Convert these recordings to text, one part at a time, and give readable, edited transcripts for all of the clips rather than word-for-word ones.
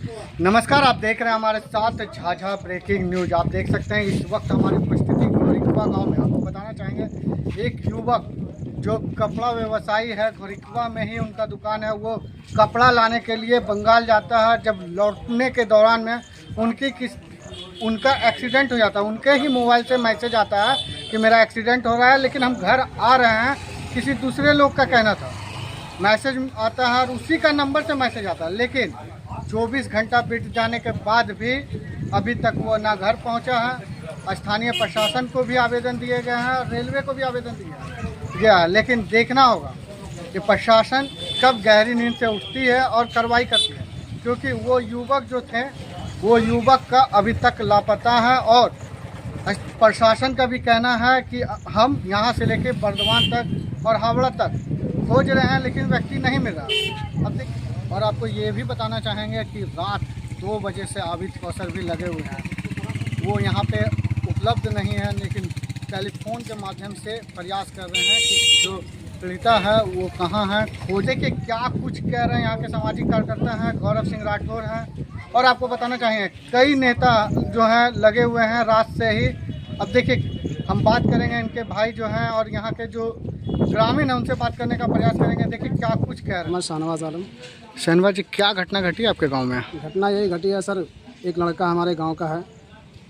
नमस्कार, आप देख रहे हैं हमारे साथ झाझा ब्रेकिंग न्यूज। आप देख सकते हैं इस वक्त हमारी उपस्थिति घोरिकवा गांव में। आपको बताना चाहेंगे एक युवक जो कपड़ा व्यवसायी है, घोरिकवा में ही उनका दुकान है, वो कपड़ा लाने के लिए बंगाल जाता है। जब लौटने के दौरान में उनका एक्सीडेंट हो जाता है। उनके ही मोबाइल से मैसेज आता है कि मेरा एक्सीडेंट हो रहा है, लेकिन हम घर आ रहे हैं। किसी दूसरे लोग का कहना था, मैसेज आता है और उसी का नंबर से मैसेज आता है, लेकिन 24 घंटा बीत जाने के बाद भी अभी तक वो ना घर पहुंचा है। स्थानीय प्रशासन को भी आवेदन दिए गए हैं, रेलवे को भी आवेदन दिया गया है, लेकिन देखना होगा कि प्रशासन कब गहरी नींद से उठती है और कार्रवाई करती है, क्योंकि वो युवक जो थे वो युवक का अभी तक लापता है। और प्रशासन का भी कहना है कि हम यहाँ से लेके बर्धमान तक और हावड़ा तक खोज रहे हैं, लेकिन व्यक्ति नहीं मिल रहा। अब देख, और आपको ये भी बताना चाहेंगे कि रात 2 बजे से आबिद कौसर भी लगे हुए हैं। वो यहाँ पे उपलब्ध नहीं है, लेकिन टेलीफोन के माध्यम से प्रयास कर रहे हैं कि जो पीड़िता है वो कहाँ है, खोजे के क्या कुछ कह रहे हैं। यहाँ के सामाजिक कार्यकर्ता हैं, गौरव सिंह राठौर हैं। और आपको बताना चाहेंगे कई नेता जो हैं लगे हुए हैं रात से ही। अब देखिए, हम बात करेंगे इनके भाई जो हैं और यहाँ के जो ग्रामीण हैं उनसे बात करने का प्रयास करेंगे। देखिए क्या कुछ कह रहे हैं। मैं शाहनवाज आलम। शहनवाज जी, क्या घटना घटी आपके गांव में? घटना यही घटी है सर, एक लड़का हमारे गांव का है,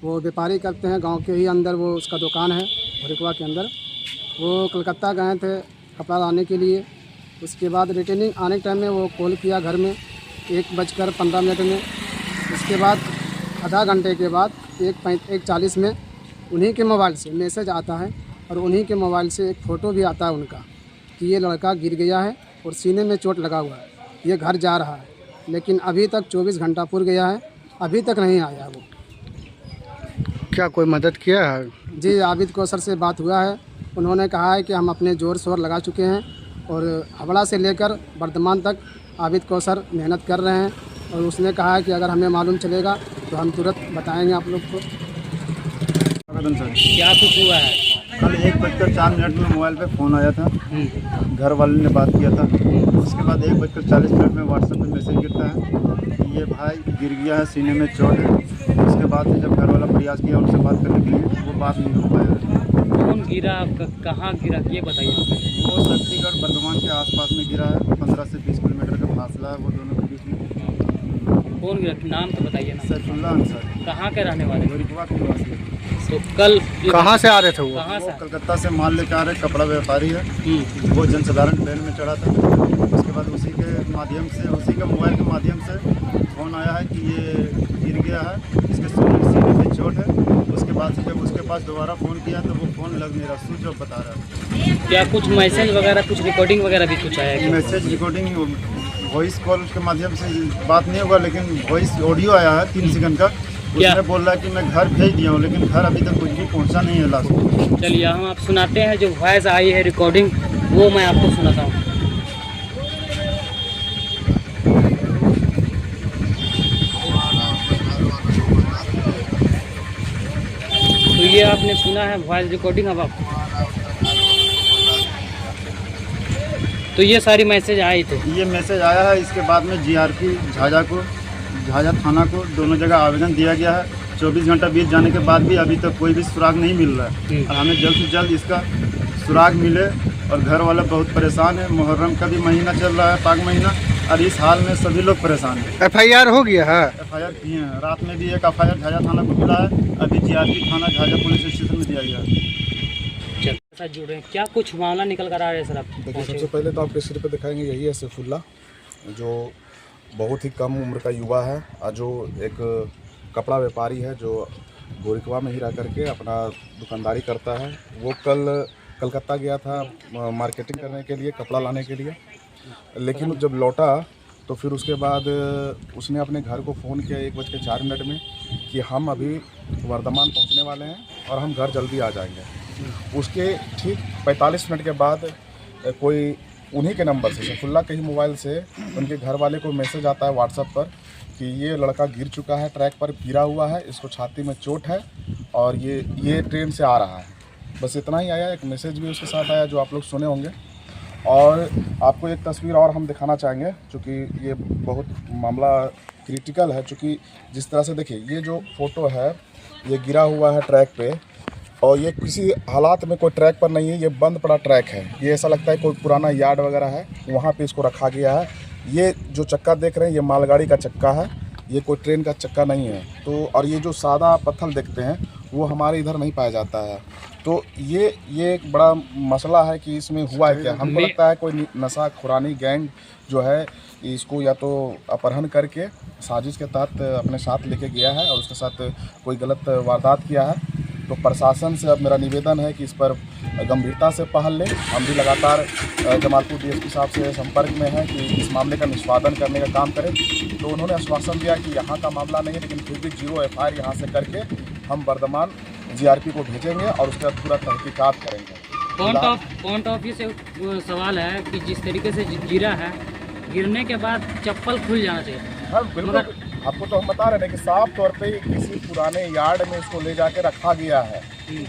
वो व्यापारी करते हैं गांव के ही अंदर, वो उसका दुकान है घोरिकवा के अंदर। वो कलकत्ता गए थे कपड़ा लाने के लिए। उसके बाद रिटर्निंग आने के टाइम में वो कॉल किया घर में 1:15 में। उसके बाद आधा घंटे के बाद 1:40 में उन्हीं के मोबाइल से मैसेज आता है और उन्हीं के मोबाइल से एक फ़ोटो भी आता है उनका कि ये लड़का गिर गया है और सीने में चोट लगा हुआ है, ये घर जा रहा है। लेकिन अभी तक 24 घंटा पूर गया है, अभी तक नहीं आया वो। क्या कोई मदद किया है? जी, आबिद कौसर से बात हुआ है। उन्होंने कहा है कि हम अपने जोर शोर लगा चुके हैं और हावड़ा से लेकर वर्धमान तक आबिद कौसर मेहनत कर रहे हैं। और उसने कहा है कि अगर हमें मालूम चलेगा तो हम तुरंत बताएंगे आप लोग को। क्या कुछ हुआ है? कल 1:04 में मोबाइल पे फ़ोन आया था, घर वाले ने बात किया था। उसके बाद 1:40 में व्हाट्सएप पे मैसेज गिरता है कि ये भाई गिर गया है, सीने में चोट है। उसके बाद से जब घर वाला प्रयास किया उनसे बात करने के लिए, वो बात नहीं हो पाया। कौन गिरा, कहाँ गिरा, ये बताइए। वो शक्तिगढ़ बर्धमान के आसपास में गिरा है। 15 से 20 किलोमीटर का फासला है वो दोनों के बीच में। कौन गिरा, नाम तो बताइए ना। सैफुल्लाह अंसारी, कहाँ के रहने वाले? घोरिकवा के निवासी है। तो कल कहाँ से आ रहे थे वो? कहाँ से? कलकत्ता से माल लेकर आ रहे, कपड़ा व्यापारी है। वो जनसाधारण ट्रेन में चढ़ा था। उसके बाद उसी के माध्यम से, उसी के मोबाइल के माध्यम से फ़ोन आया है कि ये गिर गया है, इसके सीने में चोट है। उसके बाद से जब उसके पास दोबारा फ़ोन किया तो वो फ़ोन लग नहीं रहा, स्विच ऑफ बता रहा है। क्या कुछ मैसेज वगैरह, कुछ रिकॉर्डिंग वगैरह भी कुछ आया क्या? मैसेज रिकॉर्डिंग, वॉइस कॉल के माध्यम से बात नहीं होगा, लेकिन वॉइस ऑडियो आया है 3 सेकंड का। उसमें बोल रहा है कि मैं घर भेज दिया हूँ, लेकिन घर अभी तक कुछ भी पहुँचा नहीं है लास्ट। चलिए हम आप सुनाते हैं, जो वॉइस आई है रिकॉर्डिंग वो मैं आपको सुनाता हूँ। तो ये आपने सुना है वॉइस रिकॉर्डिंग। अब आप तो ये सारी मैसेज आई थे। ये मैसेज आया है। इसके बाद में जीआरपी झाझा थाना को दोनों जगह आवेदन दिया गया है। 24 घंटा बीत जाने के बाद भी अभी तक कोई भी सुराग नहीं मिल रहा है और हमें जल्द से जल्द इसका सुराग मिले। और घर वाले बहुत परेशान है। मुहर्रम का भी महीना चल रहा है, पाक महीना, और इस हाल में सभी लोग परेशान हैं। FIR हो गया है? FIR किए हैं। रात में भी एक FIR झाझा थाना को मिला है। अभी जीआरपी थाना झाझा पुलिस स्टेशन में दिया गया है। साथ जुड़े हैं, क्या कुछ मामला निकल कर आ रहे हैं सर? आप देखिए, सबसे पहले तो आपके सिर पे दिखाएंगे, यही है सैफुल्लाह, जो बहुत ही कम उम्र का युवा है और जो एक कपड़ा व्यापारी है, जो घोरिकवा में ही रह करके अपना दुकानदारी करता है। वो कल कलकत्ता गया था मार्केटिंग करने के लिए, कपड़ा लाने के लिए। लेकिन जब लौटा तो फिर उसके बाद उसने अपने घर को फ़ोन किया 1:04 में कि हम अभी वर्धमान पहुंचने वाले हैं और हम घर जल्दी आ जाएंगे। उसके ठीक 45 मिनट के बाद कोई उन्हीं के नंबर से, सैफुल्लाह के ही मोबाइल से, उनके घर वाले को मैसेज आता है व्हाट्सएप पर कि ये लड़का गिर चुका है, ट्रैक पर गिरा हुआ है, इसको छाती में चोट है और ये ट्रेन से आ रहा है। बस इतना ही आया। एक मैसेज भी उसके साथ आया जो आप लोग सुने होंगे। और आपको एक तस्वीर और हम दिखाना चाहेंगे, चूँकि ये बहुत मामला क्रिटिकल है। चूँकि जिस तरह से देखिए, ये जो फ़ोटो है ये गिरा हुआ है ट्रैक पे, और ये किसी हालात में कोई ट्रैक पर नहीं है, ये बंद पड़ा ट्रैक है। ये ऐसा लगता है कोई पुराना यार्ड वगैरह है, वहाँ पे इसको रखा गया है। ये जो चक्का देख रहे हैं ये मालगाड़ी का चक्का है, ये कोई ट्रेन का चक्का नहीं है। तो और ये जो सादा पत्थर देखते हैं वो हमारे इधर नहीं पाया जाता है। तो ये एक बड़ा मसला है कि इसमें हुआ है क्या। हमको लगता है कोई नशा खुरानी गैंग जो है इसको या तो अपहरण करके साजिश के तहत अपने साथ लेके गया है और उसके साथ कोई गलत वारदात किया है। तो प्रशासन से अब मेरा निवेदन है कि इस पर गंभीरता से पहल लें। हम भी लगातार जमालपुर डीएसपी साहब से संपर्क में हैं कि इस मामले का निष्पादन करने का काम करें। तो उन्होंने आश्वासन दिया कि यहाँ का मामला नहीं है, लेकिन फिर भी 0 FIR यहाँ से करके हम वर्धमान GRP को भेजेंगे और उसके बाद पूरा तहकीकात करेंगे। पॉइंट ऑफ व्यू से सवाल है कि जिस तरीके से गिरा है, गिरने के बाद चप्पल खुल जाना चाहिए। हाँ बिल्कुल, आपको तो हम बता रहे हैं कि साफ तौर पे किसी पुराने यार्ड में इसको ले जाके रखा गया है।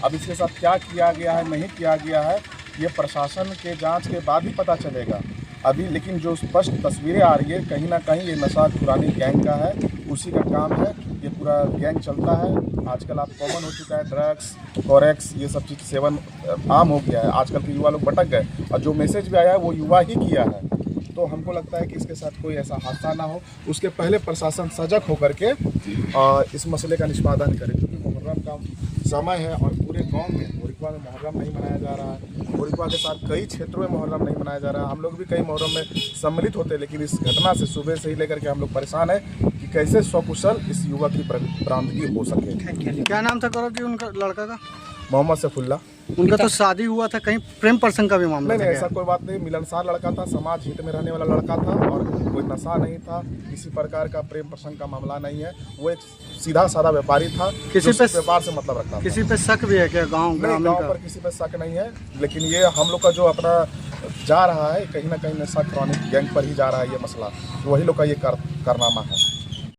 अब इसके साथ क्या किया गया है, नहीं किया गया है, ये प्रशासन के जांच के बाद ही पता चलेगा अभी। लेकिन जो स्पष्ट तस्वीरें आ रही है, कहीं ना कहीं ये नशा खुरानी गैंग का है, उसी का काम है। ये पूरा गैंग चलता है। आजकल आप कॉमन हो चुका है, ड्रग्स, फॉरेक्स, ये सब चीज़ सेवन आम हो गया है। आजकल के युवा लोग भटक गए, और जो मैसेज भी आया है वो युवा ही किया है। तो हमको लगता है कि इसके साथ कोई ऐसा हादसा ना हो, उसके पहले प्रशासन सजग होकर के इस मसले का निष्पादन करे। क्योंकि मुहर्रम का समय है और पूरे गांव में गोरिकवा में मुहर्रम नहीं मनाया जा रहा है। गोरिकवा के साथ कई क्षेत्रों में मुहर्रम नहीं मनाया जा रहा है। हम लोग भी कई मुहर्रम में सम्मिलित होते हैं, लेकिन इस घटना से सुबह से ही लेकर के हम लोग परेशान हैं कि कैसे सकुशल इस युवक की बरामदगी हो सके। क्या नाम था गौरव जी उनका लड़का का? मोहम्मद सैफुल्ला। उनका तो शादी हुआ था, कहीं प्रेम प्रसंग का भी मामला नहीं, था ऐसा कोई बात नहीं। मिलनसार लड़का था, समाज हित में रहने वाला लड़का था, और कोई नशा नहीं था, किसी प्रकार का प्रेम प्रसंग का मामला नहीं है। वो एक सीधा साधा व्यापारी था, किसी पे व्यापार से मतलब रखता था। किसी पे शक भी है क्या गांव पर किसी पे शक नहीं है, लेकिन ये हम लोग का जो अपना जा रहा है, कहीं ना कहीं नशा खुरानी गैंग पर ही जा रहा है ये मसला। तो वही लोग का ये कारनामा है।